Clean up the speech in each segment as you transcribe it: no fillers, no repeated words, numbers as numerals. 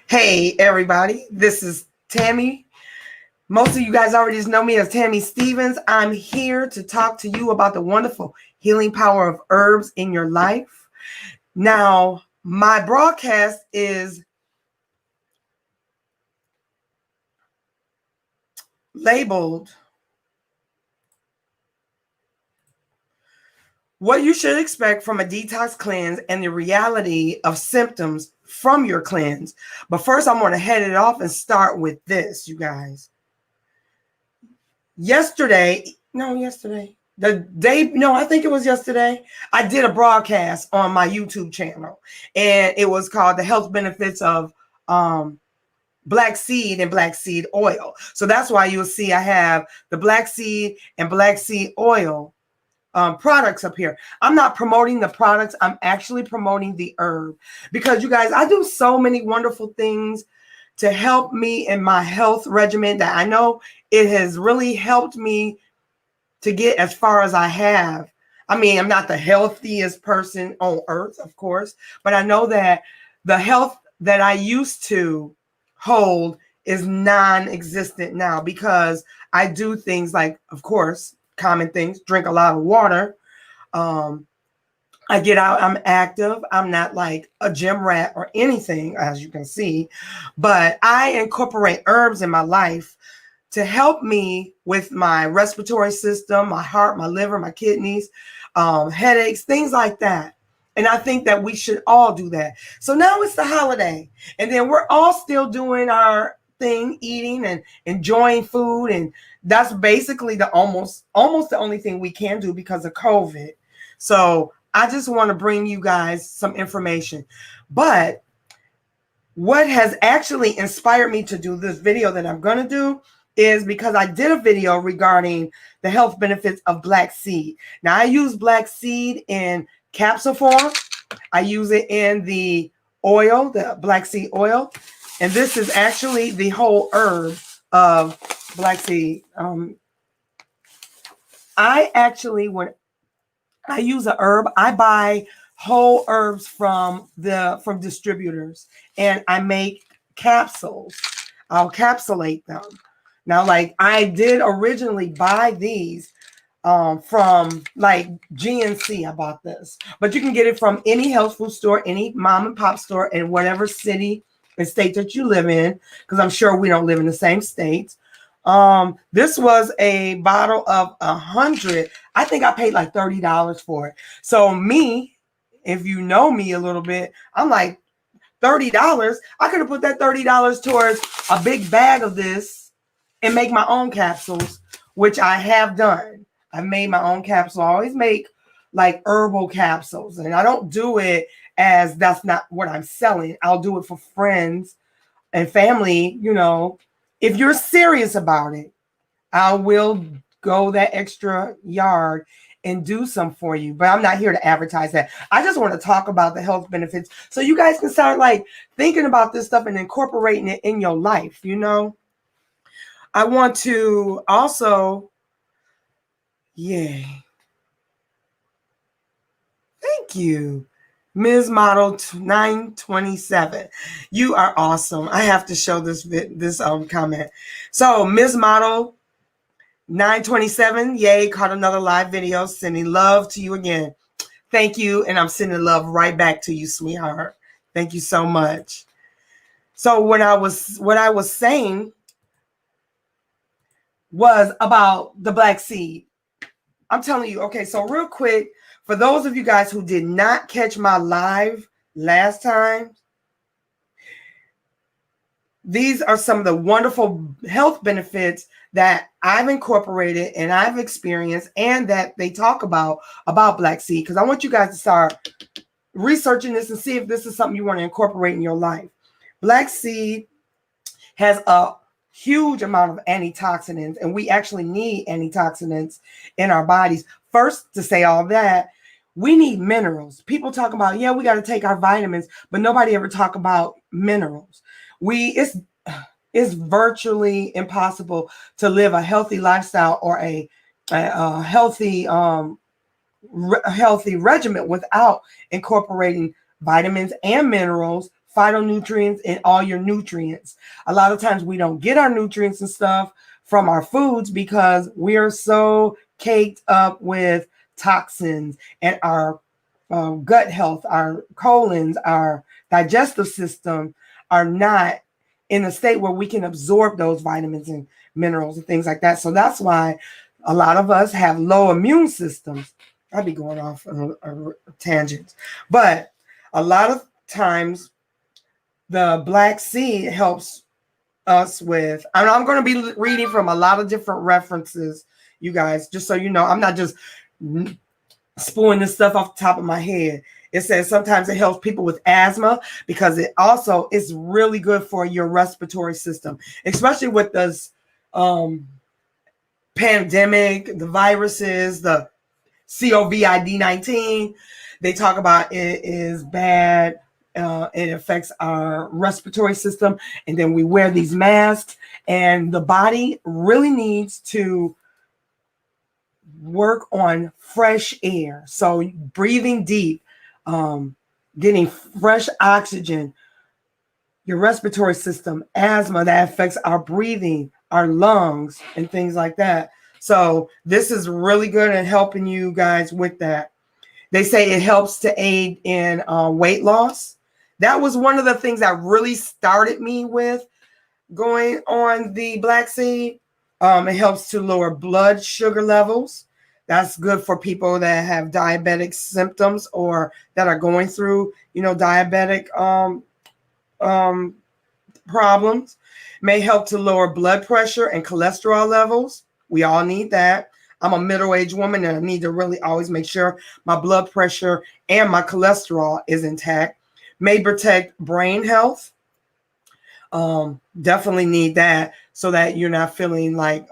Hey, everybody. This is Tammy. Most of you guys already know me as Tammy Stevens. I'm here to talk to you about the wonderful healing power of herbs in your life. Now, my broadcast is labeled What You Should Expect from a Detox Cleanse and the Reality of Symptoms from Your Cleanse. But first, I'm going to head it off and start with this, you guys. I think it was yesterday, I did a broadcast on my YouTube channel, and it was called The Health Benefits of Black Seed and Black Seed Oil. So that's why you'll see I have the Black Seed and Black Seed Oil products up here. I'm not promoting the products. I'm actually promoting the herb, because you guys, I do so many wonderful things to help me in my health regimen that I know it has really helped me to get as far as I have. I mean, I'm not the healthiest person on earth, of course, but I know that the health that I used to hold is non-existent now, because I do things like, of course, common things, drink a lot of water. I get out, I'm active. I'm not like a gym rat or anything, as you can see, but I incorporate herbs in my life to help me with my respiratory system, my heart, my liver, my kidneys, headaches, things like that. And I think that we should all do that. So now it's the holiday, and then we're all still doing our thing, eating and enjoying food. And that's basically the almost the only thing we can do because of COVID. So I just want to bring you guys some information. But what has actually inspired me to do this video that I'm going to do is because I did a video regarding the health benefits of black seed. Now, I use black seed in capsule form. I use it in the oil, the black seed oil. And this is actually the whole herb of black seed. When I use a herb, I buy whole herbs from distributors, and I make capsules. I'll capsulate them. Now, like, I did originally buy these from like GNC. I bought this, but you can get it from any health food store, any mom and pop store in whatever city and state that you live in, because I'm sure we don't live in the same states. This was a bottle of 100. I think I paid like $30 for it. So me, if you know me a little bit, I'm like, $30. I could have put that $30 towards a big bag of this and make my own capsules, which I have done. I've made my own capsule. I always make like herbal capsules, and I don't do it as that's not what I'm selling. I'll do it for friends and family. You know, if you're serious about it, I will go that extra yard and do some for you. But I'm not here to advertise that. I just want to talk about the health benefits so you guys can start like thinking about this stuff and incorporating it in your life. You know, I want to also, yay. Thank you. Ms. Model 927. You are awesome. I have to show this comment. So Ms. Model 927, yay, caught another live video. Sending love to you again. Thank you. And I'm sending love right back to you, sweetheart. Thank you so much. So what I was saying was about the black seed. I'm telling you, okay, so real quick, for those of you guys who did not catch my live last time, these are some of the wonderful health benefits that I've incorporated and I've experienced, and that they talk about black seed, because I want you guys to start researching this and see if this is something you want to incorporate in your life. Black seed has a huge amount of antioxidants, and we actually need antioxidants in our bodies. First, to say all that, we need minerals. People talk about, yeah, we got to take our vitamins, but nobody ever talk about minerals. It's virtually impossible to live a healthy lifestyle or a healthy regimen without incorporating vitamins and minerals, phytonutrients, and all your nutrients. A lot of times we don't get our nutrients and stuff from our foods because we're so caked up with toxins, and our gut health, our colons, our digestive system are not in a state where we can absorb those vitamins and minerals and things like that. So that's why a lot of us have low immune systems. I'd be going off on a tangent, but a lot of times the black seed helps us with, and I'm going to be reading from a lot of different references, you guys, just so you know, I'm not just spewing this stuff off the top of my head. It says sometimes it helps people with asthma because it also is really good for your respiratory system, especially with this pandemic, the viruses, the COVID-19. They talk about it is bad. It affects our respiratory system, and then we wear these masks, and the body really needs to work on fresh air. So breathing deep, getting fresh oxygen, your respiratory system, asthma that affects our breathing, our lungs, and things like that. So this is really good at helping you guys with that. They say it helps to aid in weight loss. That was one of the things that really started me with going on the black seed. It helps to lower blood sugar levels. That's good for people that have diabetic symptoms or that are going through, diabetic problems. May help to lower blood pressure and cholesterol levels. We all need that. I'm a middle-aged woman and I need to really always make sure my blood pressure and my cholesterol is intact. May protect brain health. Definitely need that so that you're not feeling like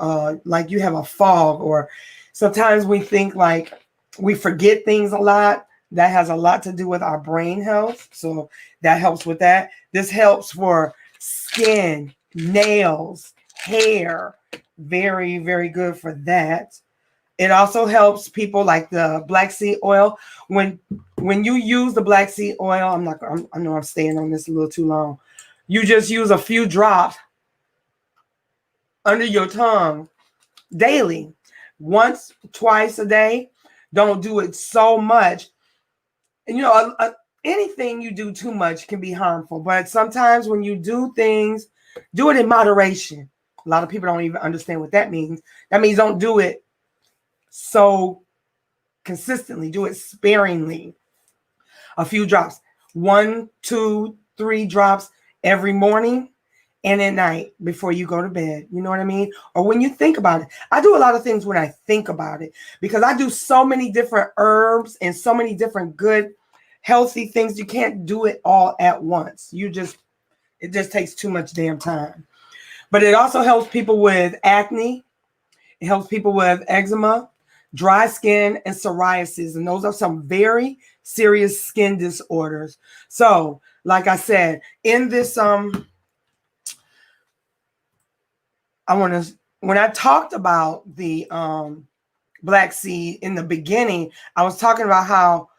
you have a fog, or sometimes we think like we forget things a lot. That has a lot to do with our brain health. So that helps with that. This helps for skin, nails, hair. Very, very good for that. It also helps people like the black seed oil. When you use the black seed oil, I know I'm staying on this a little too long. You just use a few drops under your tongue daily, once, twice a day. Don't do it so much. And anything you do too much can be harmful. But sometimes when you do things, do it in moderation. A lot of people don't even understand what that means. That means don't do it so consistently. Do it sparingly. A few drops, 1, 2, 3 drops every morning and at night before you go to bed. You know what I mean? Or when you think about it. I do a lot of things when I think about it because I do so many different herbs and so many different good, healthy things. You can't do it all at once. It just takes too much damn time. But it also helps people with acne. It helps people with eczema, dry skin, and psoriasis. And those are some very serious skin disorders. So, like I said, in this, when I talked about the black seed in the beginning, I was talking about how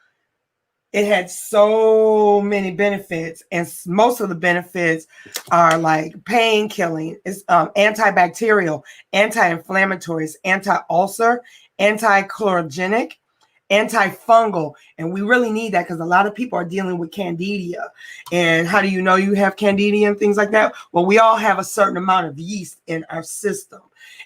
it had so many benefits, and most of the benefits are like pain killing, it's antibacterial, anti-inflammatory, anti-ulcer, anti-chlorogenic, antifungal. And we really need that because a lot of people are dealing with candida. And how do you know you have candida and things like that? Well, we all have a certain amount of yeast in our system.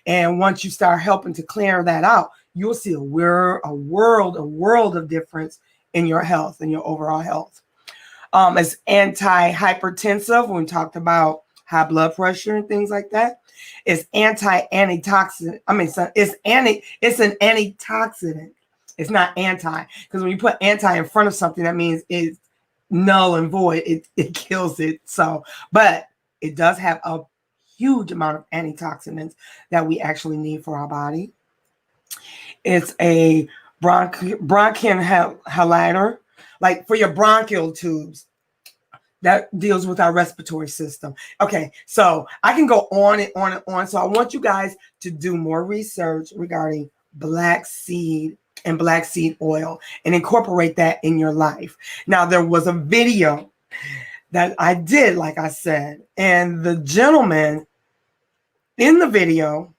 And once you start helping to clear that out, you'll see a world of difference in your health and your overall health. It's anti-hypertensive when we talked about high blood pressure and things like that. It's antitoxin. It's an antioxidant. It's not anti, because when you put anti in front of something, that means it's null and void. It kills it. So, but it does have a huge amount of antioxidants that we actually need for our body. It's a bronchodilator, like for your bronchial tubes, that deals with our respiratory system. Okay, so I can go on and on and on. So I want you guys to do more research regarding black seed and black seed oil and incorporate that in your life. Now, there was a video that I did, like I said, and the gentleman in the video,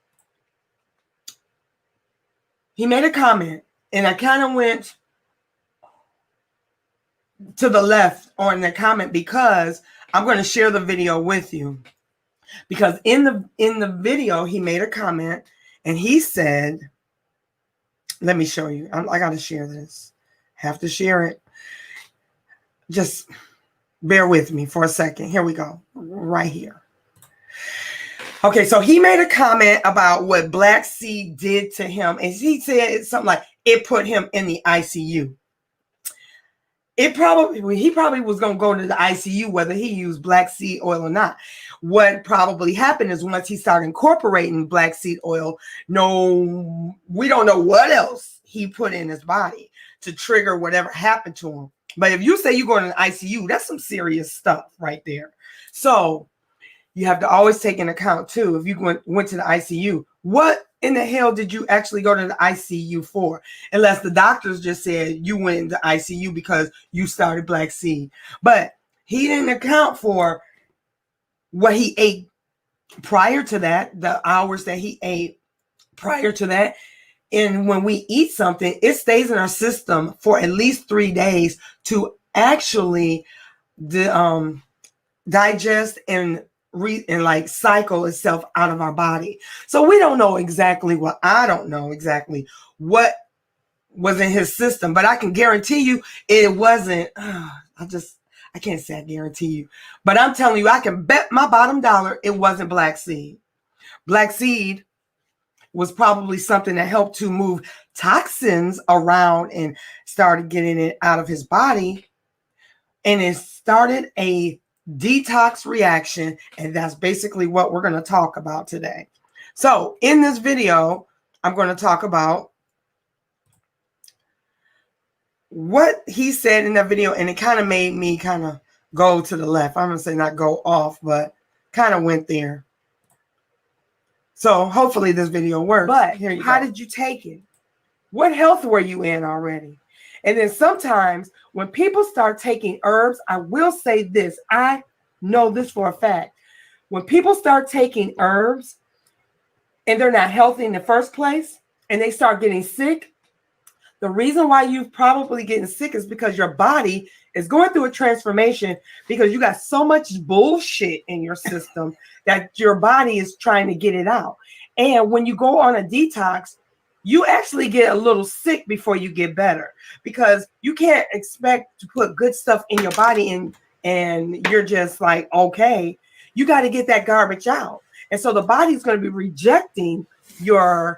he made a comment, and I kind of went to the left on the comment because I'm going to share the video with you. Because in the video, he made a comment, and he said, let me show you. I got to share this. Have to share it. Just bear with me for a second. Here we go. Right here. Okay, so he made a comment about what black seed did to him. And he said something like, it put him in the ICU. He probably was going to go to the ICU whether he used black seed oil or not. What probably happened is once he started incorporating black seed oil, we don't know what else he put in his body to trigger whatever happened to him. But if you say you go to the ICU, that's some serious stuff right there. So you have to always take into account too, if you went to the ICU, what in the hell did you actually go to the ICU for? Unless the doctors just said you went into ICU because you started black seed. But he didn't account for what he ate prior to that, the hours that he ate prior to that. And when we eat something, it stays in our system for at least 3 days to actually digest and like cycle itself out of our body. So we don't know exactly I don't know exactly what was in his system, but I can guarantee you it wasn't, I can't say I guarantee you, but I'm telling you, I can bet my bottom dollar it wasn't black seed. Black seed was probably something that helped to move toxins around and started getting it out of his body. And it started a detox reaction. And that's basically what we're going to talk about today. So in this video, I'm going to talk about what he said in that video. And it kind of made me kind of go to the left. I'm going to say not go off, but kind of went there. So hopefully this video works. But how did you take it? What health were you in already? And then sometimes when people start taking herbs, I will say this. I know this for a fact. When people start taking herbs and they're not healthy in the first place and they start getting sick, the reason why you're probably getting sick is because your body is going through a transformation because you got so much bullshit in your system that your body is trying to get it out. And when you go on a detox, you actually get a little sick before you get better because you can't expect to put good stuff in your body and you're just like, okay, you got to get that garbage out. And so the body's going to be rejecting that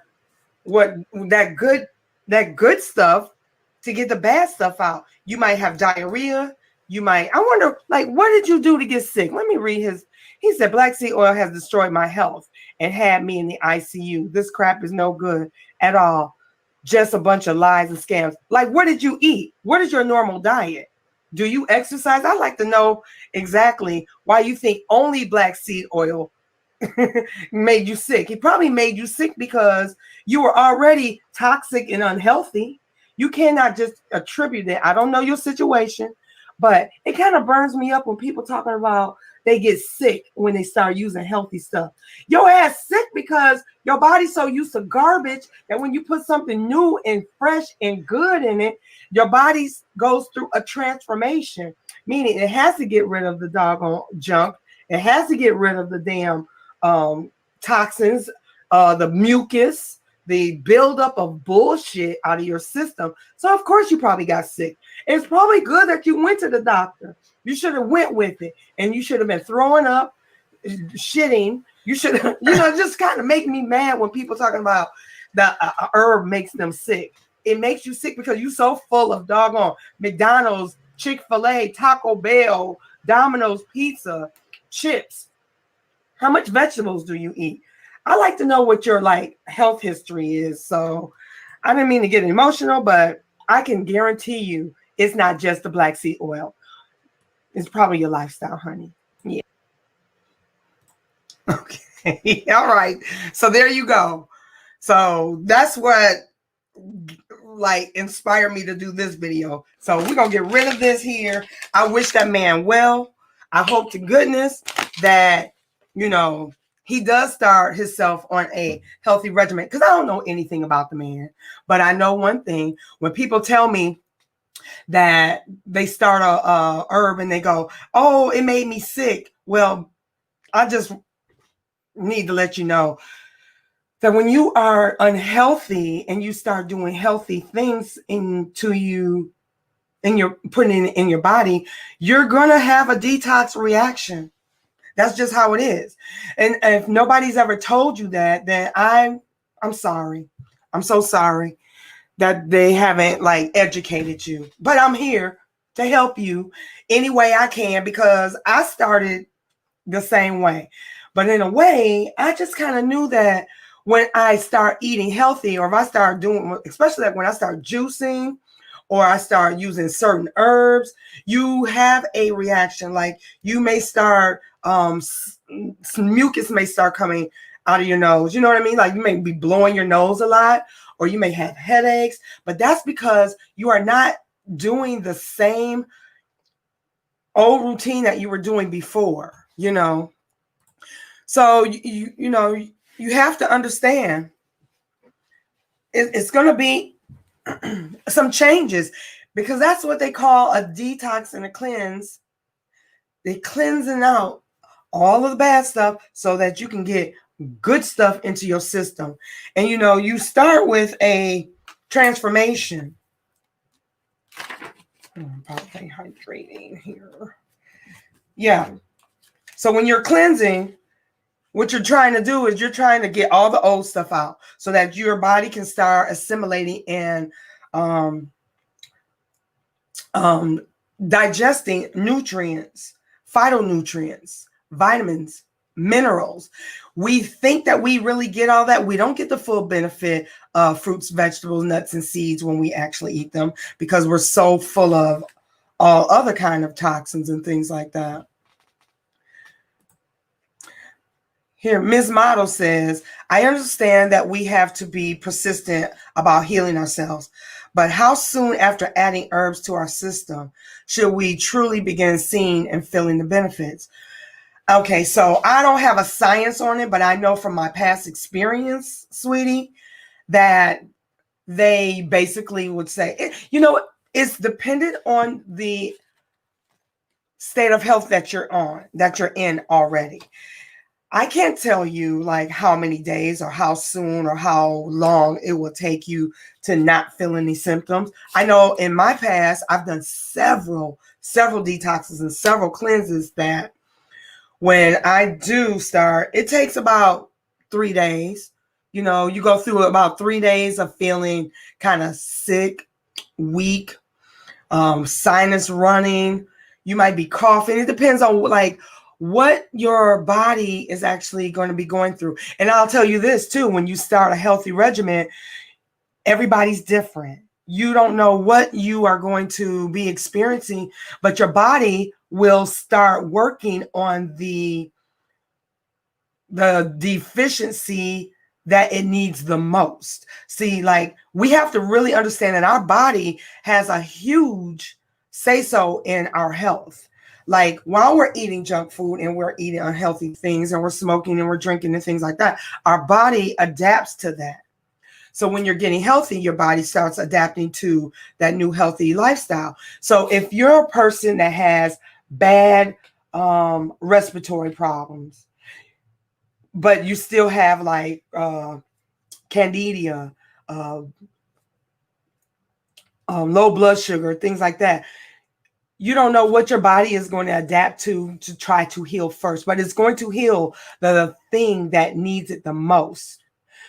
good stuff to get the bad stuff out. You might have diarrhea. I wonder, like, what did you do to get sick? Let me read he said, black seed oil has destroyed my health and had me in the ICU. This crap is no good at all. Just a bunch of lies and scams. Like, what did you eat? What is your normal diet? Do you exercise? I'd like to know exactly why you think only black seed oil made you sick. It probably made you sick because you were already toxic and unhealthy. You cannot just attribute it. I don't know your situation, but it kind of burns me up when people talking about they get sick when they start using healthy stuff. Your ass sick because your body's so used to garbage that when you put something new and fresh and good in it, your body goes through a transformation, meaning it has to get rid of the doggone junk. It has to get rid of the damn toxins, the mucus, the buildup of bullshit out of your system. So of course you probably got sick. It's probably good that you went to the doctor. You should have went with it, and you should have been throwing up, shitting. You should have, just kind of make me mad when people talking about the herb makes them sick. It makes you sick because you're so full of doggone McDonald's, Chick-fil-A, Taco Bell, Domino's Pizza, chips. How much vegetables do you eat? I like to know what your health history is. So I didn't mean to get emotional, but I can guarantee you it's not just the black seed oil. It's probably your lifestyle, honey. Yeah. Okay. All right. So there you go. So that's what like inspire me to do this video. So we're gonna get rid of this here. I wish that man well. I hope to goodness that, you know, he does start himself on a healthy regimen, because I don't know anything about the man. But I know one thing: when people tell me that they start a herb and they go, oh, it made me sick. Well, I just need to let you know that when you are unhealthy and you start doing healthy things into you, and you're putting it in your body, you're gonna have a detox reaction. That's just how it is. And if nobody's ever told you that, then I'm sorry. I'm so sorry that they haven't like educated you. But I'm here to help you any way I can, because I started the same way. But in a way, I just kind of knew that when I start eating healthy, or if I start doing, especially like when I start juicing, or I start using certain herbs, you have a reaction. Like you may start, some mucus may start coming out of your nose. You know what I mean? Like you may be blowing your nose a lot, or you may have headaches, but that's because you are not doing the same old routine that you were doing before, you know? So, you know, you have to understand it's going to be some changes, because that's what they call a detox and a cleanse. They're cleansing out all of the bad stuff so that you can get good stuff into your system. And, you know, you start with a transformation. Probably hydrating here. Yeah. So when you're cleansing, what you're trying to do is you're trying to get all the old stuff out so that your body can start assimilating and digesting nutrients, phytonutrients, vitamins, minerals. We think that we really get all that. We don't get the full benefit of fruits, vegetables, nuts, and seeds when we actually eat them, because we're so full of all other kind of toxins and things like that. Here, Ms. Model says, I understand that we have to be persistent about healing ourselves, but how soon after adding herbs to our system should we truly begin seeing and feeling the benefits? Okay, so I don't have a science on it, but I know from my past experience, sweetie, that they basically would say, you know, it's dependent on the state of health that you're on, that you're in already. I can't tell you like how many days or how soon or how long it will take you to not feel any symptoms. I know in my past, I've done several detoxes and several cleanses that when I do start, it takes about 3 days. You know, you go through about 3 days of feeling kind of sick, weak, sinus running. You might be coughing. It depends on like what your body is actually going to be going through. And I'll tell you this too, when you start a healthy regimen, everybody's different. You don't know what you are going to be experiencing, but your body will start working on the deficiency that it needs the most. See, like we have to really understand that our body has a huge say-so in our health. Like while we're eating junk food and we're eating unhealthy things and we're smoking and we're drinking and things like that, our body adapts to that. So when you're getting healthy, your body starts adapting to that new healthy lifestyle. So if you're a person that has bad respiratory problems, but you still have like candida, low blood sugar, things like that, you don't know what your body is going to adapt to try to heal first, but it's going to heal the thing that needs it the most.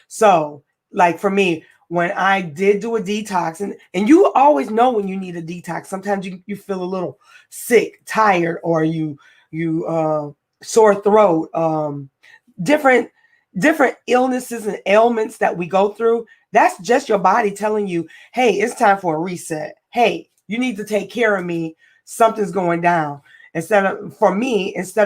So like for me, when I did do a detox, and you always know when you need a detox. Sometimes you feel a little sick, tired, or you sore throat, different illnesses and ailments that we go through. That's just your body telling you, hey, it's time for a reset. Hey, you need to take care of me. Something's going down. Instead of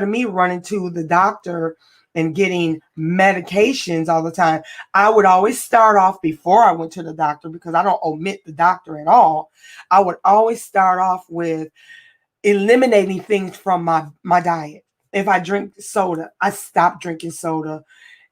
me running to the doctor and getting medications all the time, I would always start off before I went to the doctor, because I don't omit the doctor at all. I would always start off with eliminating things from my diet. If I drink soda, I stop drinking soda,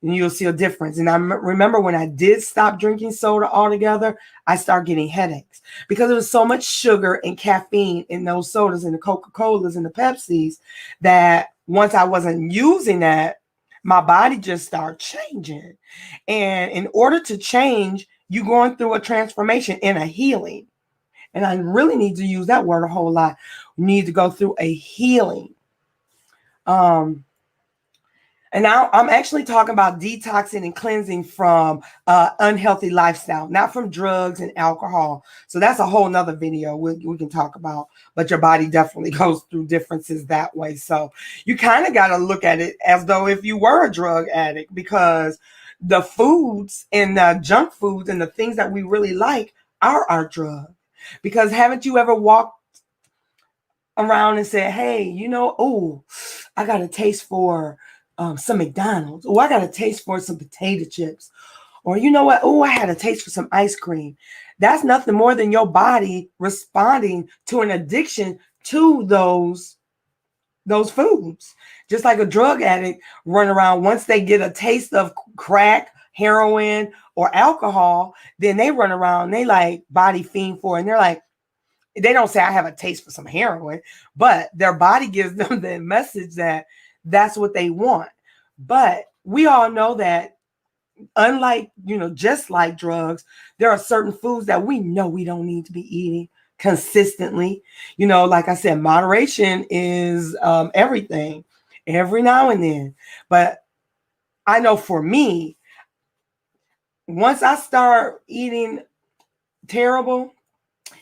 and you'll see a difference. And I remember when I did stop drinking soda altogether, I started getting headaches because there was so much sugar and caffeine in those sodas and the Coca-Colas and the Pepsis, that once I wasn't using that, my body just started changing. And in order to change, you're going through a transformation and a healing. And I really need to use that word a whole lot. We need to go through a healing. And now I'm actually talking about detoxing and cleansing from unhealthy lifestyle, not from drugs and alcohol. So that's a whole nother video we can talk about, but your body definitely goes through differences that way. So you kind of got to look at it as though if you were a drug addict, because the foods and the junk foods and the things that we really like are our drug. Because haven't you ever walked around and said, hey, you know, oh, I got a taste for some McDonald's. Oh, I got a taste for some potato chips. Or you know what? Oh, I had a taste for some ice cream. That's nothing more than your body responding to an addiction to those foods. Just like a drug addict run around, once they get a taste of crack, heroin, or alcohol, then they run around, they like body fiend for it. And they're like, they don't say I have a taste for some heroin, but their body gives them the message that that's what they want. But we all know that unlike, just like drugs, there are certain foods that we know we don't need to be eating consistently. Like I said, moderation is everything, every now and then. But I know for me, once I start eating terrible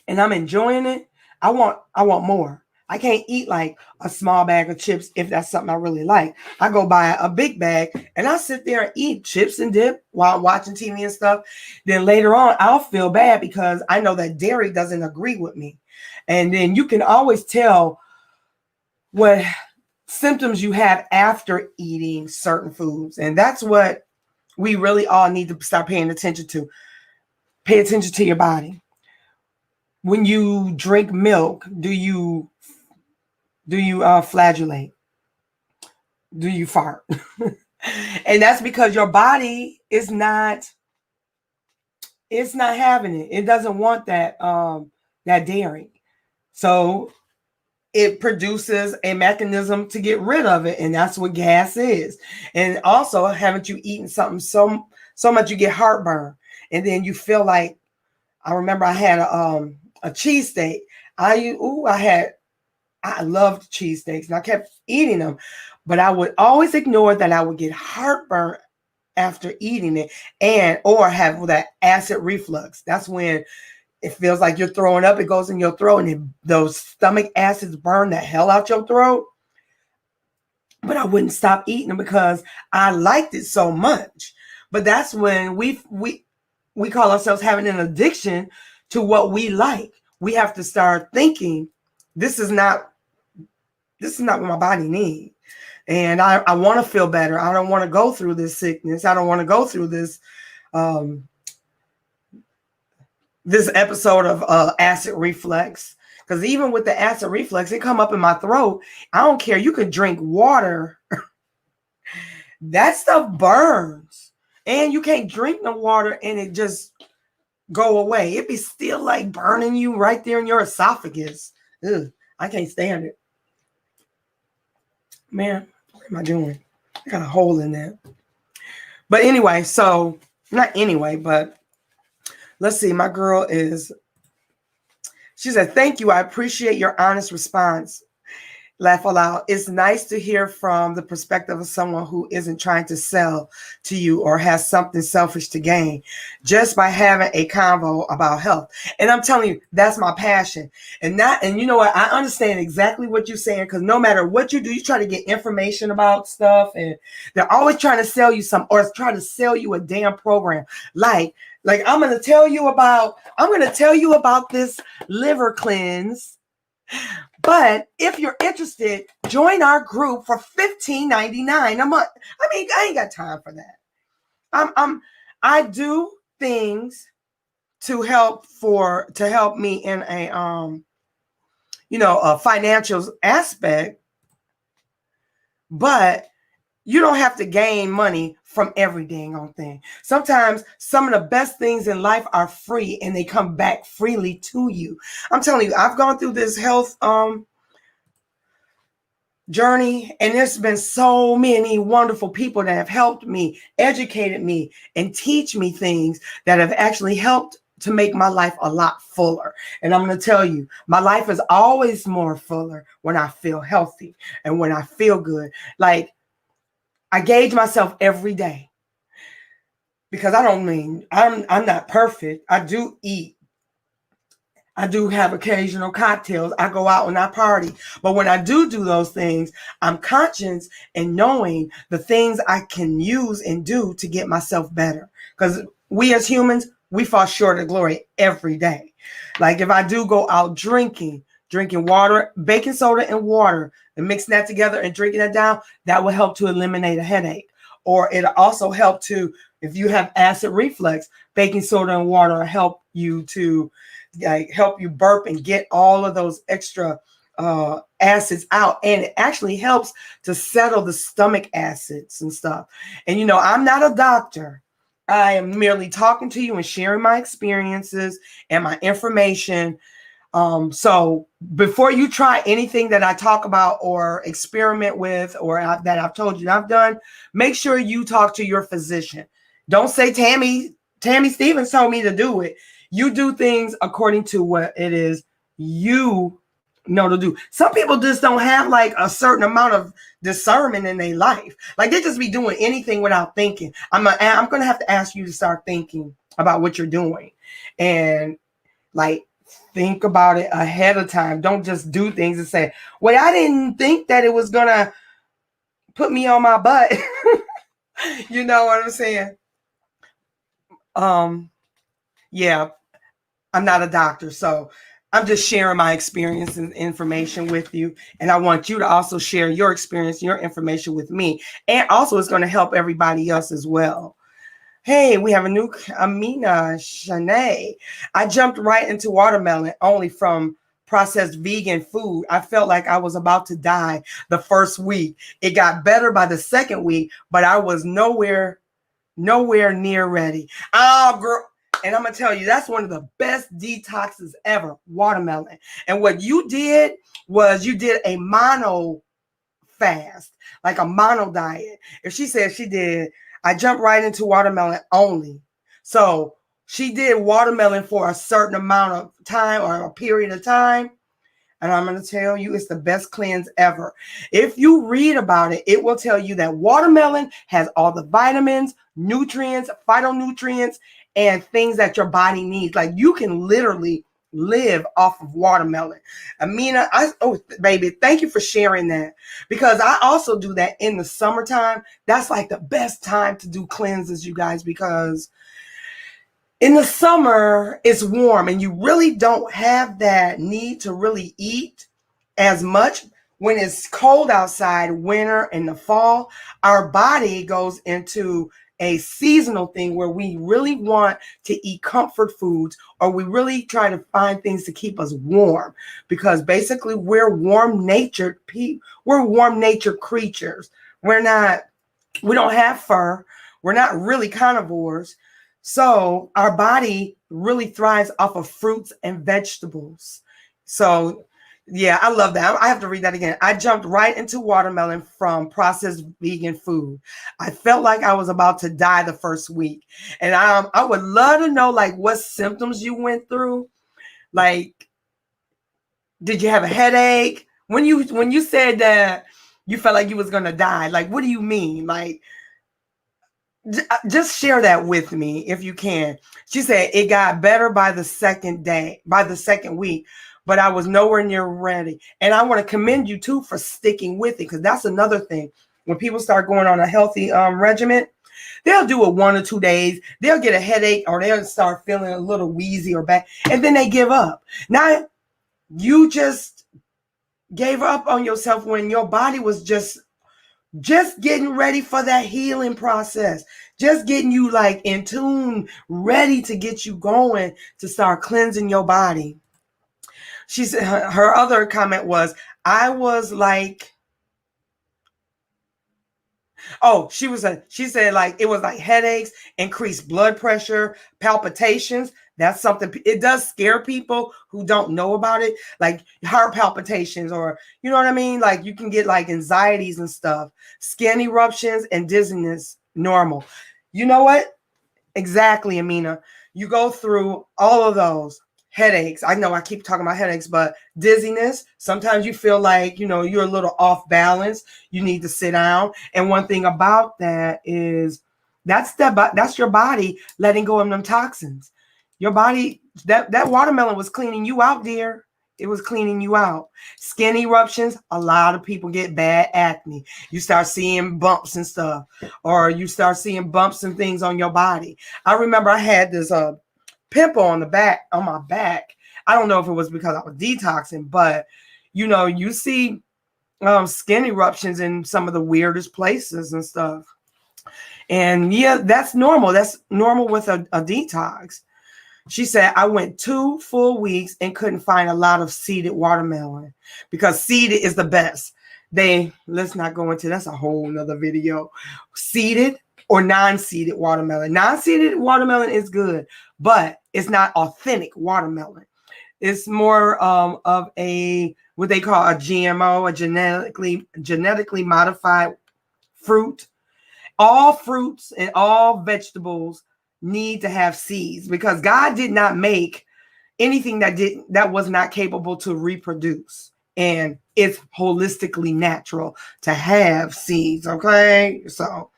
and I'm enjoying it, I want more. I can't eat like a small bag of chips if that's something I really like. I go buy a big bag and I sit there and eat chips and dip while watching TV and stuff. Then later on, I'll feel bad because I know that dairy doesn't agree with me. And then you can always tell what symptoms you have after eating certain foods. And that's what we really all need to start paying attention to. Pay attention to your body. When you drink milk, do you flagellate? Do you fart? And that's because your body is not having it. It doesn't want that dairy. So it produces a mechanism to get rid of it, and that's what gas is. And also, haven't you eaten something so much you get heartburn, and then you feel like, I remember I had a cheesesteak. I loved cheesesteaks and I kept eating them, but I would always ignore that I would get heartburn after eating it, or have that acid reflux. That's when it feels like you're throwing up. It goes in your throat, and those stomach acids burn the hell out your throat. But I wouldn't stop eating them because I liked it so much. But that's when we call ourselves having an addiction to what we like. We have to start thinking, this is not what my body needs. And I want to feel better. I don't want to go through this sickness. I don't want to go through this this episode of acid reflux. Because even with the acid reflux, it come up in my throat. I don't care. You could drink water. That stuff burns. And you can't drink no water and it just go away. It be still like burning you right there in your esophagus. Ugh, I can't stand it. Man, what am I doing? I got a hole in that. But anyway, but let's see. My girl she said, thank you. I appreciate your honest response. Laugh aloud. It's nice to hear from the perspective of someone who isn't trying to sell to you or has something selfish to gain just by having a convo about health. And I'm telling you, that's my passion. And you know what? I understand exactly what you're saying, because no matter what you do, you try to get information about stuff and they're always trying to sell you something, or trying to sell you a damn program. Like I'm going to tell you about this liver cleanse But if you're interested, join our group for $15.99 a month. I mean, I ain't got time for that. I do things to help me in a a financial aspect, but you don't have to gain money from every dang on thing. Sometimes some of the best things in life are free and they come back freely to you. I'm telling you, I've gone through this health journey, and there's been so many wonderful people that have helped me, educated me, and teach me things that have actually helped to make my life a lot fuller. And I'm going to tell you, my life is always more fuller when I feel healthy and when I feel good. Like, I gauge myself every day, because I'm not perfect. I do eat. I do have occasional cocktails. I go out and I party. But when I do those things, I'm conscious and knowing the things I can use and do to get myself better. Because we as humans, we fall short of glory every day. Like if I do go out drinking water, baking soda and water, and mixing that together and drinking that down, that will help to eliminate a headache. Or it'll also help to, if you have acid reflux, baking soda and water will help you to help you burp and get all of those extra acids out. And it actually helps to settle the stomach acids and stuff. And I'm not a doctor. I am merely talking to you and sharing my experiences and my information. So before you try anything that I talk about or experiment with or that I've told you I've done, make sure you talk to your physician. Don't say Tammy Stevens told me to do it. You do things according to what it is you know to do. Some people just don't have like a certain amount of discernment in their life. Like they just be doing anything without thinking. I'm going to have to ask you to start thinking about what you're doing and like think about it ahead of time. Don't just do things and say, well, I didn't think that it was going to put me on my butt. You know what I'm saying? Yeah, I'm not a doctor, so I'm just sharing my experience and information with you. And I want you to also share your experience, your information with me. And also it's going to help everybody else as well. Hey, we have a new Amina Shanae. I jumped right into watermelon only from processed vegan food. I felt like I was about to die the first week. It got better by the second week, but I was nowhere near ready. Oh, girl. And I'm going to tell you, that's one of the best detoxes ever, watermelon. And what you did was you did a mono fast, like a mono diet. If she said she did, I jumped right into watermelon only. So she did watermelon for a certain amount of time or a period of time. And I'm going to tell you, it's the best cleanse ever. If you read about it, it will tell you that watermelon has all the vitamins, nutrients, phytonutrients, and things that your body needs. Like you can literally live off of watermelon. Amina, baby, thank you for sharing that, because I also do that in the summertime. That's like the best time to do cleanses, you guys, because in the summer it's warm and you really don't have that need to really eat as much. When it's cold outside, winter and the fall, our body goes into a seasonal thing where we really want to eat comfort foods, or we really try to find things to keep us warm, because basically we're warm-natured people. We're warm-natured creatures. We don't have fur. We're not really carnivores. So our body really thrives off of fruits and vegetables. So yeah, I love that. I have to read that again. I jumped right into watermelon from processed vegan food. I felt like I was about to die the first week. And I would love to know like what symptoms you went through. Like, did you have a headache? When you said that you felt like you was going to die, like, what do you mean? Like, just share that with me if you can. She said it got better by the second week, but I was nowhere near ready. And I want to commend you too for sticking with it, because that's another thing. When people start going on a healthy regimen, they'll do it 1 or 2 days. They'll get a headache or they'll start feeling a little wheezy or bad, and then they give up. Now you just gave up on yourself when your body was just getting ready for that healing process, just getting you like in tune, ready to get you going to start cleansing your body. She said her other comment was, I was like, oh, she said like it was like headaches, increased blood pressure, palpitations. That's something, it does scare people who don't know about it, like heart palpitations, or you know what I mean? Like you can get like anxieties and stuff, skin eruptions and dizziness, normal. You know what? Exactly, Amina. You go through all of those. Headaches. I know I keep talking about headaches, but dizziness. Sometimes you feel like, you're a little off balance. You need to sit down. And one thing about that is that's your body letting go of them toxins. Your body, that watermelon was cleaning you out, dear. It was cleaning you out. Skin eruptions. A lot of people get bad acne. You start seeing bumps and stuff, or you start seeing bumps and things on your body. I remember I had this pimple on my back. I don't know if it was because I was detoxing, but you see skin eruptions in some of the weirdest places and stuff. And yeah, that's normal. That's normal with a detox. She said, I went 2 full weeks and couldn't find a lot of seeded watermelon, because seeded is the best. Let's not go into, that's a whole nother video. Seeded or non-seeded watermelon. Non-seeded watermelon is good, but it's not authentic watermelon. It's more of what they call a GMO, a genetically modified fruit. All fruits and all vegetables need to have seeds, because God did not make anything that was not capable to reproduce. And it's holistically natural to have seeds. Okay. So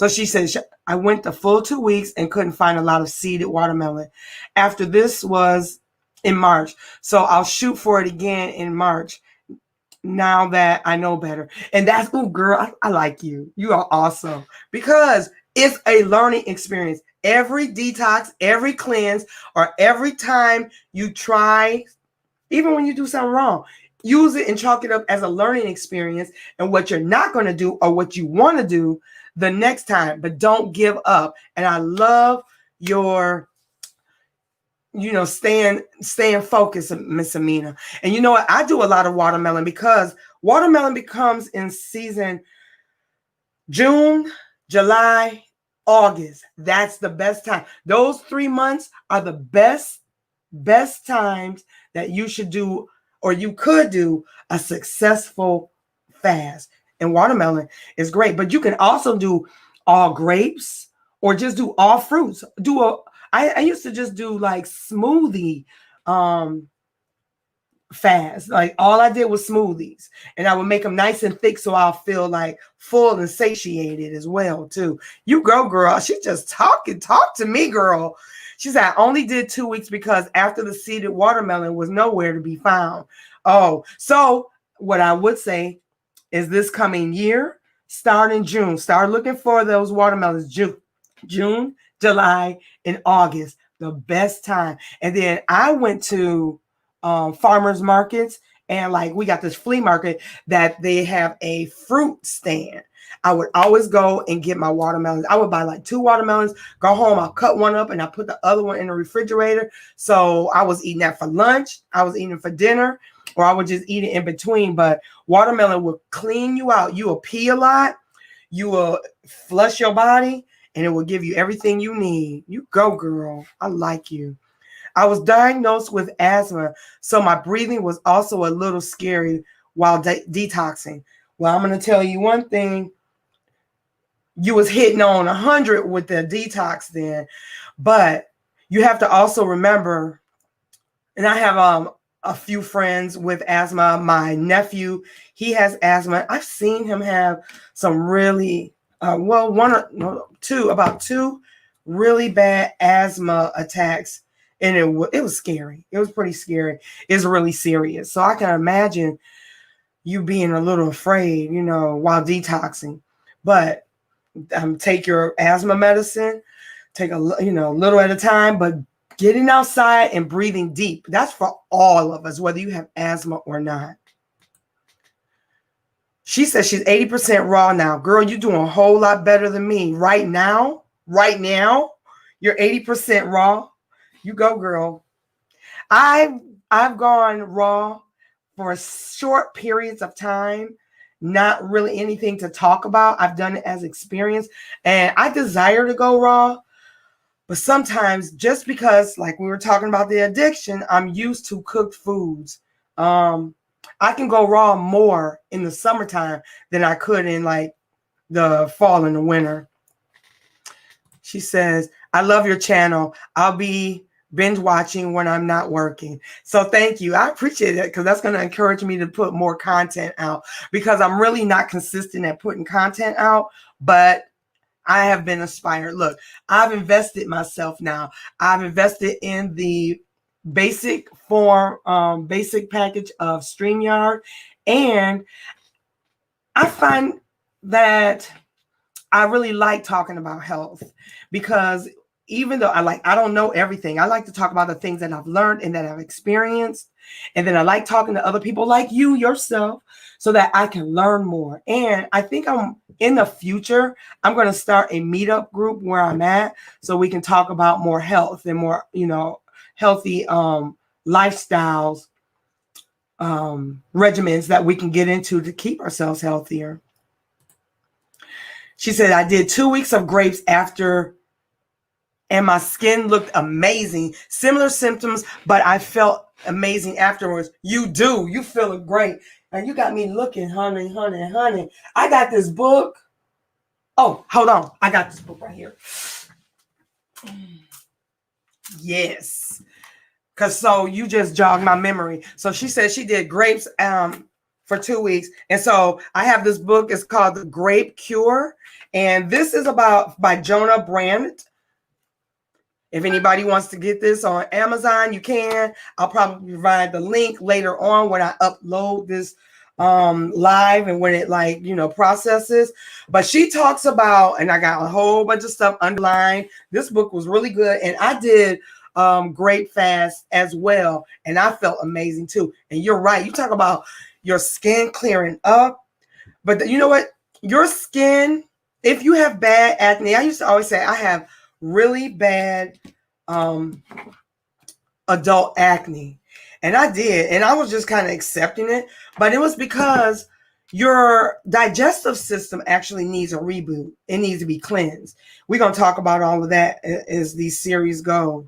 she says, I went the full 2 weeks and couldn't find a lot of seeded watermelon. After this was in March. So I'll shoot for it again in March, now that I know better. And that's, oh girl, I like you. You are awesome, because it's a learning experience. Every detox, every cleanse, or every time you try, even when you do something wrong, use it and chalk it up as a learning experience, and what you're not going to do or what you want to do the next time. But don't give up. And I love your staying focused, Miss Amina. And you know what? I do a lot of watermelon, because watermelon becomes in season June, July, August. That's the best time. Those 3 months are the best times that you should do, or you could do, a successful fast. And watermelon is great, but you can also do all grapes, or just do all fruits. I used to just do like smoothie fast. Like all I did was smoothies, and I would make them nice and thick, so I'll feel like full and satiated as well too. You go, girl. She just talk to me, girl. She said, I only did 2 weeks because after the seeded watermelon was nowhere to be found. Oh, so what I would say is this coming year, start in June. Start looking for those watermelons. June, July, and August, the best time. And then I went to farmers markets, and like we got this flea market that they have a fruit stand. I would always go and get my watermelons. I would buy like 2 watermelons, go home, I'll cut one up, and I put the other one in the refrigerator. So I was eating that for lunch, I was eating it for dinner, or I would just eat it in between. But watermelon will clean you out. You will pee a lot, you will flush your body, and it will give you everything you need. You go, girl. I like you. I was diagnosed with asthma, so my breathing was also a little scary while detoxing. Well, I'm going to tell you one thing. You was hitting on 100 with the detox then, but you have to also remember, and I have a few friends with asthma. My nephew, he has asthma. I've seen him have some really, about two really bad asthma attacks. And it was scary. It was pretty scary. It's really serious. So I can imagine you being a little afraid, while detoxing. But take your asthma medicine, take a little at a time, but getting outside and breathing deep. That's for all of us, whether you have asthma or not. She says she's 80% raw now. Girl, you're doing a whole lot better than me. Right now, you're 80% raw. You go, girl. I've gone raw for short periods of time, not really anything to talk about. I've done it as experience, and I desire to go raw, but sometimes just because, like we were talking about the addiction, I'm used to cooked foods. I can go raw more in the summertime than I could in like the fall and the winter. She says, I love your channel. I'll be binge watching when I'm not working. So thank you. I appreciate it because that's going to encourage me to put more content out, because I'm really not consistent at putting content out, but I have been inspired. Look, I've invested myself now. I've invested in the basic package of StreamYard. And I find that I really like talking about health, because even though I don't know everything, I like to talk about the things that I've learned and that I've experienced. And then I like talking to other people like you yourself so that I can learn more. And I think in the future, I'm going to start a meetup group where I'm at so we can talk about more health and more, healthy lifestyles, regimens that we can get into to keep ourselves healthier. She said, I did 2 weeks of grapes after, and my skin looked amazing. Similar symptoms, but I felt amazing afterwards. You do. You feeling great. And you got me looking, honey. I got this book. Oh, hold on. I got this book right here. Yes. So you just jogged my memory. So she said she did grapes for 2 weeks. And so I have this book. It's called The Grape Cure. And this is by Jonah Brandt. If anybody wants to get this on Amazon, you can. I'll probably provide the link later on when I upload this live and when it processes. But she talks about, and I got a whole bunch of stuff underlined. This book was really good. And I did grape fast as well. And I felt amazing too. And you're right. You talk about your skin clearing up. But you know what? Your skin, if you have bad acne, I used to always say I have really bad adult acne. And I did. And I was just kind of accepting it. But it was because your digestive system actually needs a reboot. It needs to be cleansed. We're going to talk about all of that as these series go.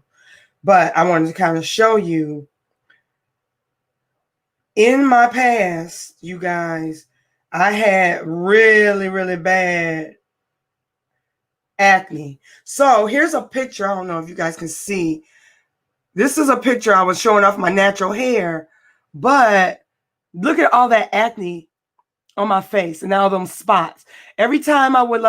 But I wanted to kind of show you, in my past, you guys, I had really, really bad acne. So here's a picture. I don't know if you guys can see. This is a picture I was showing off my natural hair, but look at all that acne on my face and all them spots. Every time I would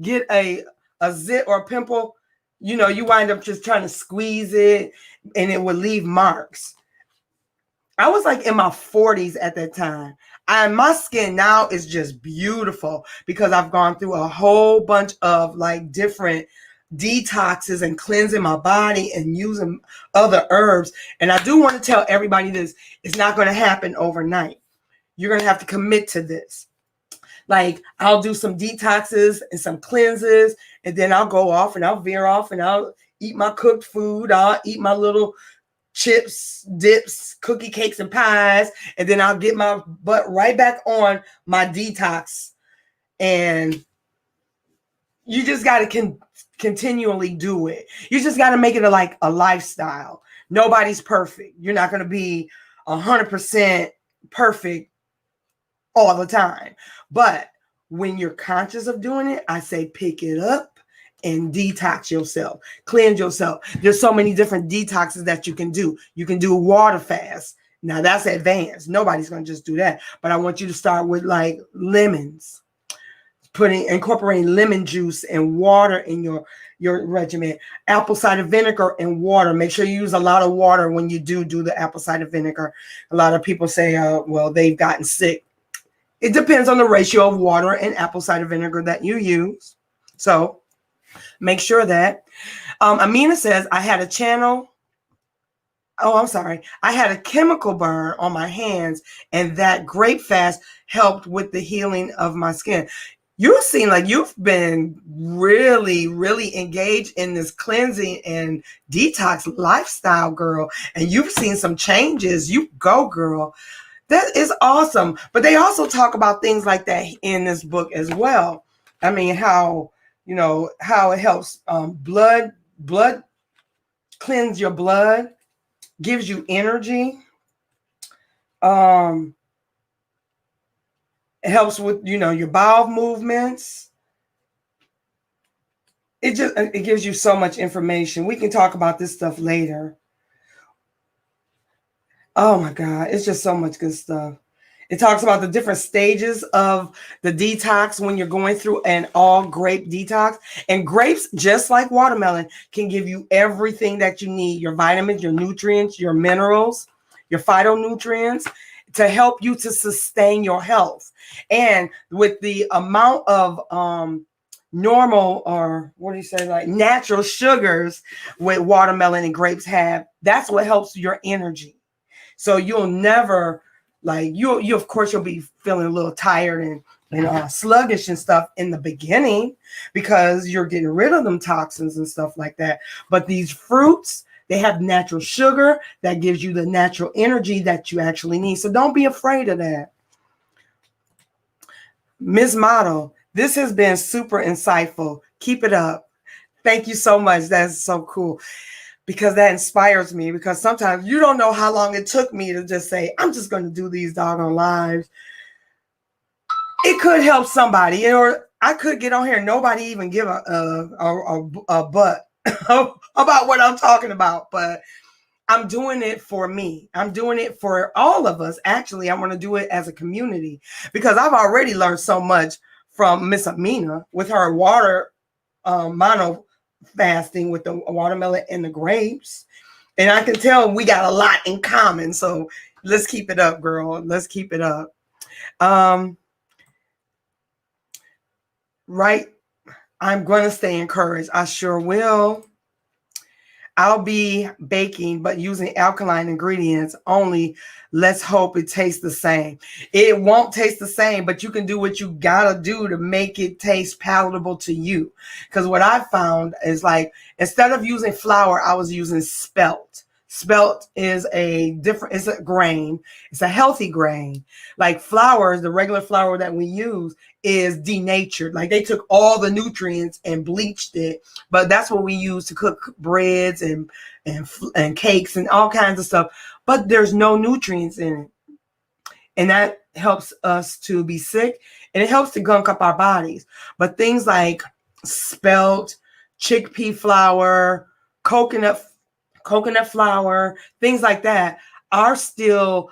get a zit or a pimple, you wind up just trying to squeeze it and it would leave marks. I was in my 40s at that time. And my skin now is just beautiful because I've gone through a whole bunch of different detoxes and cleansing my body and using other herbs. And I do want to tell everybody this. It's not going to happen overnight. You're going to have to commit to this. I'll do some detoxes and some cleanses, and then I'll go off and I'll veer off and I'll eat my cooked food. I'll eat my little chips, dips, cookie cakes, and pies, and then I'll get my butt right back on my detox. And you just got to continually do it. You just got to make it a lifestyle. Nobody's perfect. You're not going to be 100% perfect all the time. But when you're conscious of doing it, I say pick it up and detox yourself, cleanse yourself. There's so many different detoxes that you can do. You can do water fast. Now that's advanced. Nobody's going to just do that. But I want you to start with lemons, incorporating lemon juice and water in your regimen. Apple cider vinegar and water. Make sure you use a lot of water when you do the apple cider vinegar. A lot of people say, well, they've gotten sick. It depends on the ratio of water and apple cider vinegar that you use. So make sure that. Amina says, I had a channel. Oh, I'm sorry. I had a chemical burn on my hands, and that grape fast helped with the healing of my skin. You seem like you've been really, really engaged in this cleansing and detox lifestyle, girl. And you've seen some changes. You go, girl. That is awesome. But they also talk about things like that in this book as well. I mean, how, how it helps blood cleanse your blood, gives you energy. Um, it helps with, your bowel movements. It gives you so much information. We can talk about this stuff later. Oh my God, it's just so much good stuff. It talks about the different stages of the detox when you're going through an all grape detox. And grapes, just like watermelon, can give you everything that you need, your vitamins, your nutrients, your minerals, your phytonutrients, to help you to sustain your health. And with the amount of normal, or what do you say, like natural sugars with watermelon and grapes have, that's what helps your energy. So you'll never, like, you of course you'll be feeling a little tired and sluggish and stuff in the beginning because you're getting rid of them toxins and stuff like that. But these fruits, they have natural sugar that gives you the natural energy that you actually need. So don't be afraid of that. Ms. Model, this has been super insightful. Keep it up. Thank you so much. That's so cool. Because that inspires me, because sometimes you don't know how long it took me to just say, I'm just going to do these doggone lives. It could help somebody, or I could get on here and nobody even give a butt about what I'm talking about, but I'm doing it for me. I'm doing it for all of us. Actually, I want to do it as a community, because I've already learned so much from Miss Amina with her water mono fasting with the watermelon and the grapes. And I can tell we got a lot in common. So let's keep it up, girl. Let's keep it up. Right. I'm going to stay encouraged. I sure will. I'll be baking, but using alkaline ingredients only. Let's hope it tastes the same. It won't taste the same, but you can do what you gotta do to make it taste palatable to you. Because what I found is, like, instead of using flour, I was using spelt. Spelt is it's a grain. It's a healthy grain. Like flour, the regular flour that we use, is denatured. Like they took all the nutrients and bleached it, but that's what we use to cook breads and cakes and all kinds of stuff. But there's no nutrients in it, and that helps us to be sick, and it helps to gunk up our bodies. But things like spelt, chickpea flour, coconut flour, things like that are still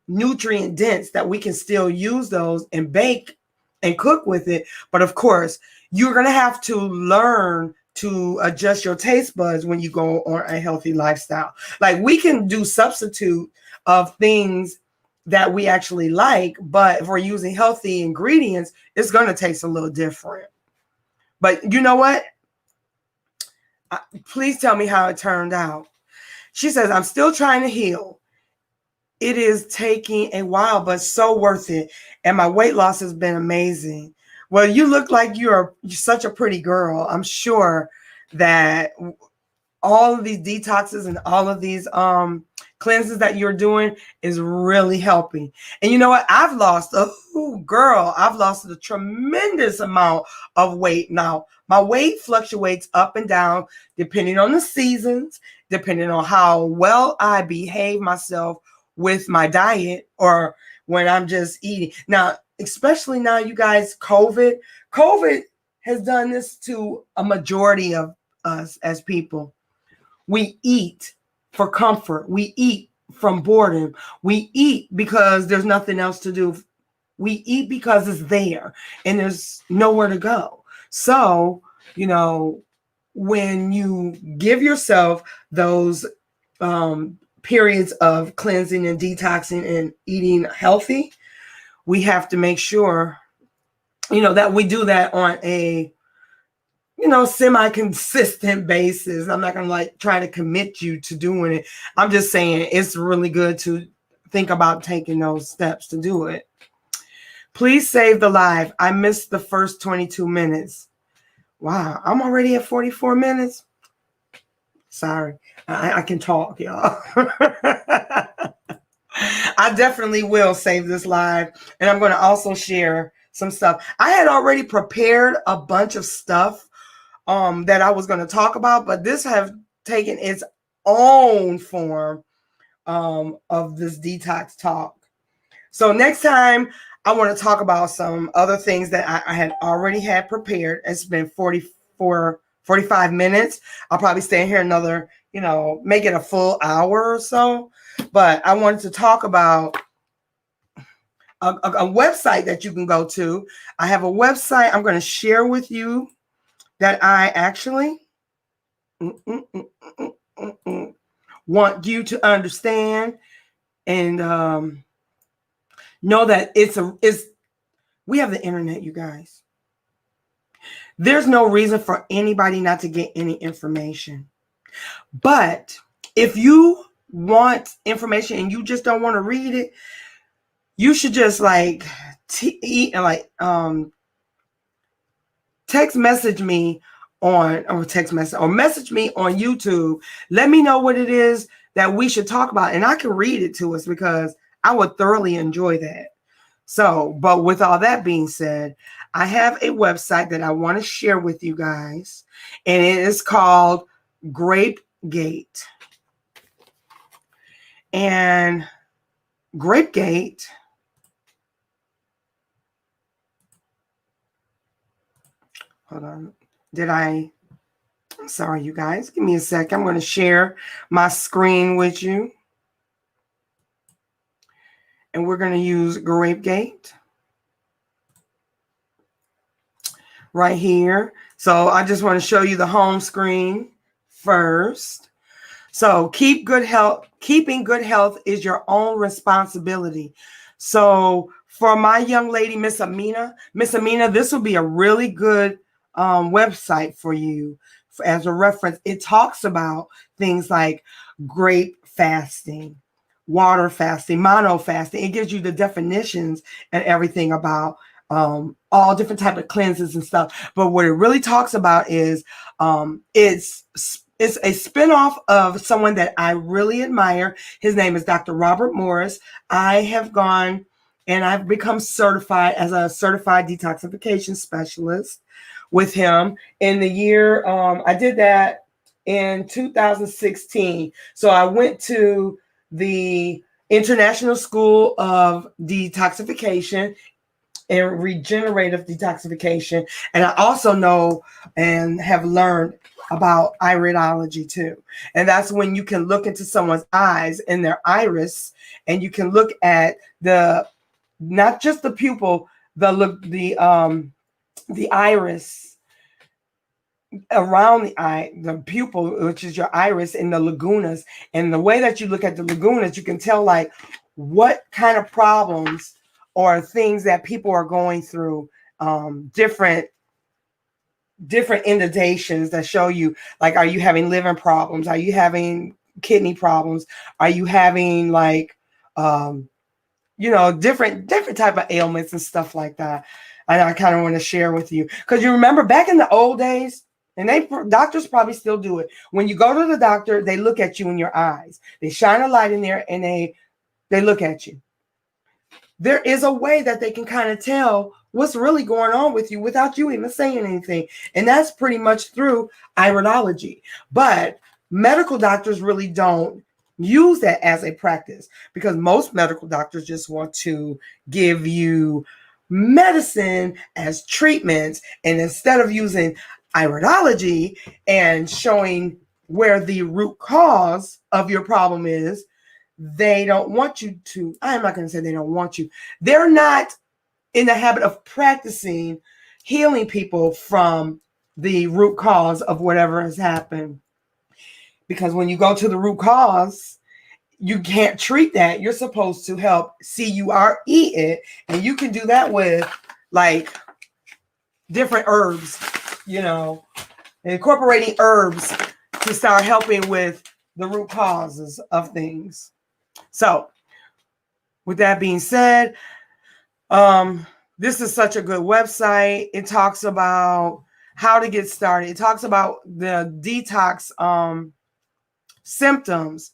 nutrient dense, that we can still use those and bake and cook with it. But of course, you're going to have to learn to adjust your taste buds when you go on a healthy lifestyle. Like, we can do substitute of things that we actually like, but if we're using healthy ingredients, it's going to taste a little different. But you know what? Please tell me how it turned out. She says, I'm still trying to heal. It is taking a while, but so worth it. And my weight loss has been amazing. Well, you look like you're such a pretty girl. I'm sure that all of these detoxes and all of these cleanses that you're doing is really helping. And you know what? I've lost a tremendous amount of weight. Now, my weight fluctuates up and down depending on the seasons, depending on how well I behave myself with my diet, or when I'm just eating. Now, especially now, you guys, COVID has done this to a majority of us as people. We eat for comfort. We eat from boredom. We eat because there's nothing else to do. We eat because it's there and there's nowhere to go. So, when you give yourself those periods of cleansing and detoxing and eating healthy, we have to make sure, that we do that on a, semi-consistent basis. I'm not going to like try to commit you to doing it. I'm just saying it's really good to think about taking those steps to do it. Please save the live. I missed the first 22 minutes. Wow, I'm already at 44 minutes. Sorry, I can talk, y'all. I definitely will save this live, and I'm going to also share some stuff. I had already prepared a bunch of stuff that I was going to talk about, but this have taken its own form of this detox talk. So next time I want to talk about some other things that I had already had prepared. It's been 45 minutes. I'll probably stay here another, make it a full hour or so. But I wanted to talk about a website that you can go to. I have a website I'm going to share with you that I actually want you to understand and know that we have the internet, you guys. There's no reason for anybody not to get any information. But if you want information and you just don't want to read it, you should just text message me or message me on YouTube. Let me know what it is that we should talk about, and I can read it to us because I would thoroughly enjoy that. So, but with all that being said, I have a website that I want to share with you guys, and it is called GrapeGate. And GrapeGate hold on. I'm sorry, you guys. Give me a second. I'm going to share my screen with you. And we're going to use GrapeGate right here. So I just want to show you the home screen first. So keeping good health is your own responsibility. So for my young lady, Miss Amina, this will be a really good website for you as a reference. It talks about things like grape fasting, water fasting, mono fasting. It gives you the definitions and everything about all different type of cleanses and stuff. But what it really talks about is it's a spinoff of someone that I really admire. His name is Dr. Robert Morris. I have gone and I've become certified as a certified detoxification specialist with him in the year. I did that in 2016. So I went to the International School of Detoxification and Regenerative Detoxification. And I also know and have learned about iridology too. And that's when you can look into someone's eyes and their iris, and you can look at not just the pupil, the iris around the eye, the pupil, which is your iris, and the lagunas. And the way that you look at the lagunas, you can tell like what kind of problems or things that people are going through, different indentations that show you, like, are you having liver problems? Are you having kidney problems? Are you having like, different type of ailments and stuff like that? And I kind of want to share with you, because you remember back in the old days, and doctors probably still do it. When you go to the doctor, they look at you in your eyes. They shine a light in there and they look at you. There is a way that they can kind of tell what's really going on with you without you even saying anything. And that's pretty much through iridology. But medical doctors really don't use that as a practice, because most medical doctors just want to give you medicine as treatments. And instead of using iridology and showing where the root cause of your problem is, they don't want you to. I'm not going to say they don't want you. They're not in the habit of practicing healing people from the root cause of whatever has happened. Because when you go to the root cause, you can't treat that. You're supposed to help CURE it. And you can do that with like different herbs, incorporating herbs to start helping with the root causes of things. So with that being said, this is such a good website. It talks about how to get started. It talks about the detox symptoms.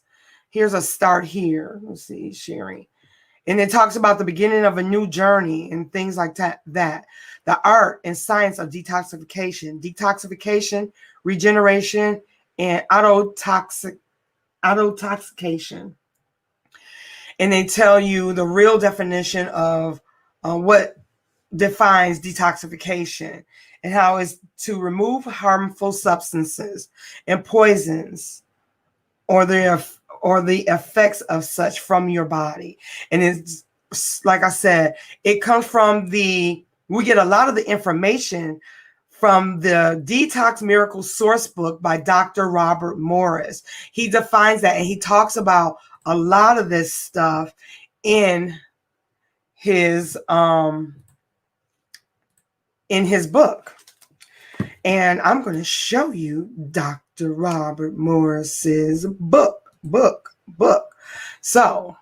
Here's a start here. Let's see, sharing. And it talks about the beginning of a new journey and things like that. The art and science of detoxification, regeneration, and autotoxication. And they tell you the real definition of what defines detoxification and how it's to remove harmful substances and poisons or the effects of such from your body. And it's like I said, it comes from we get a lot of the information from the Detox Miracle Source book by Dr. Robert Morris. He defines that and he talks about a lot of this stuff in his book. And I'm going to show you Dr. Robert Morris's book. So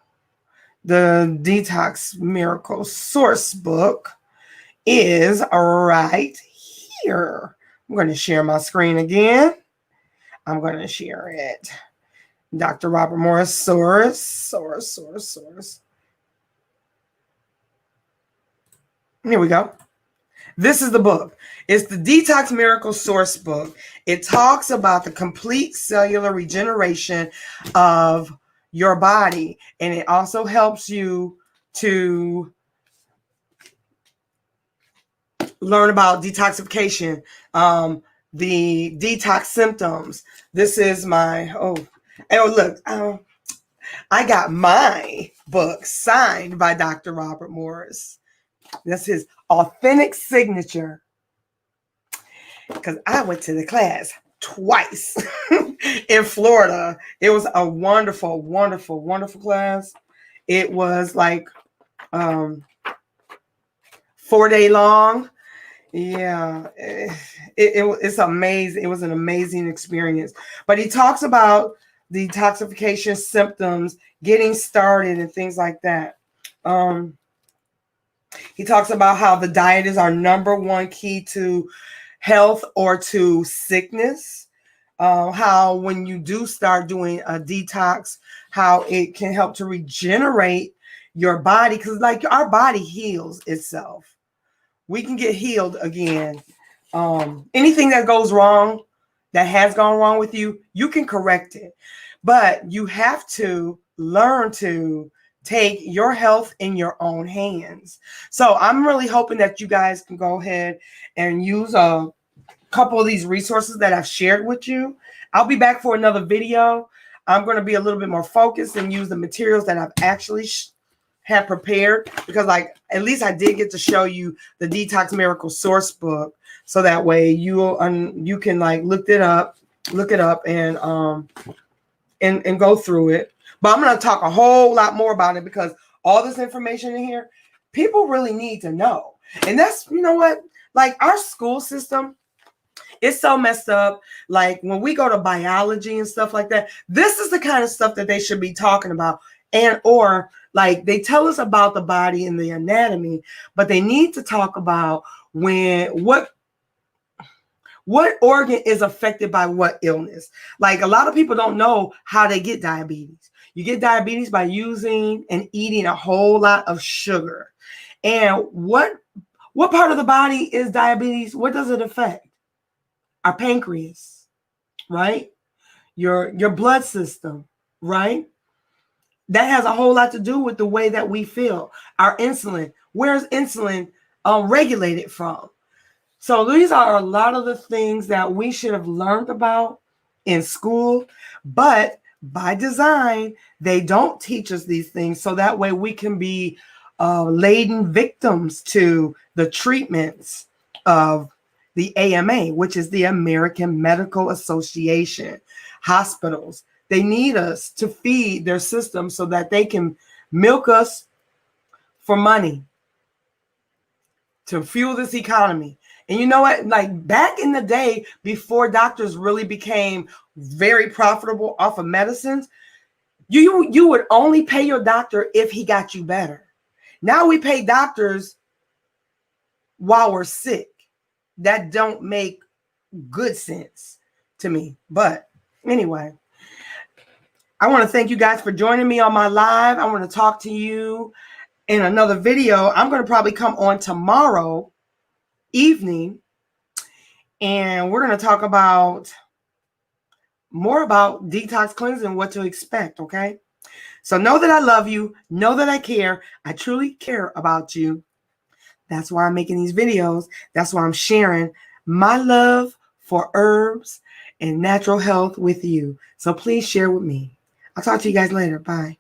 the Detox Miracle Source book is right here. I'm going to share my screen again. I'm going to share it. Dr. Robert Morris source. Here we go. This is the book. It's the Detox Miracle Source book. It talks about the complete cellular regeneration of your body. And it also helps you to learn about detoxification, the detox symptoms. This is my, look, I got my book signed by Dr. Robert Morris. That's his authentic signature. Because I went to the class twice in Florida. It was a wonderful, wonderful, wonderful class. It was like 4 day long. Yeah, it's amazing. It was an amazing experience. But he talks about detoxification symptoms, getting started, and things like that. He talks about how the diet is our number one key to health or to sickness. How when you do start doing a detox, how it can help to regenerate your body. Because like our body heals itself. We can get healed again. Anything that goes wrong, that has gone wrong with you, you can correct it. But you have to learn to take your health in your own hands. So I'm really hoping that you guys can go ahead and use a couple of these resources that I've shared with you. I'll be back for another video. I'm going to be a little bit more focused and use the materials that I've actually have prepared, because like at least I did get to show you the Detox Miracle Source book, so that way you can like look it up and go through it. But I'm going to talk a whole lot more about it because all this information in here, people really need to know. And that's, you know what, like our school system, it's so messed up. Like when we go to biology and stuff like that, this is the kind of stuff that they should be talking about. And or like they tell us about the body and the anatomy, but they need to talk about what organ is affected by what illness. Like a lot of people don't know how they get diabetes. You get diabetes by using and eating a whole lot of sugar. And what part of the body is diabetes? What does it affect? Our pancreas, right? Your blood system, right? That has a whole lot to do with the way that we feel. Our insulin, where's insulin regulated from? So these are a lot of the things that we should have learned about in school, but by design, they don't teach us these things. So that way we can be laden victims to the treatments of the AMA, which is the American Medical Association. Hospitals, they need us to feed their system so that they can milk us for money. to fuel this economy. And you know what? Like back in the day, before doctors really became very profitable off of medicines, you would only pay your doctor if he got you better. Now we pay doctors while we're sick. That don't make good sense to me. But anyway, I want to thank you guys for joining me on my live. I want to talk to you in another video. I'm going to probably come on tomorrow evening, and we're going to talk about more about detox cleansing, what to expect. Okay. So know that I love you. Know that I care. I truly care about you. That's why I'm making these videos. That's why I'm sharing my love for herbs and natural health with you. So please share with me. I'll talk to you guys later. Bye.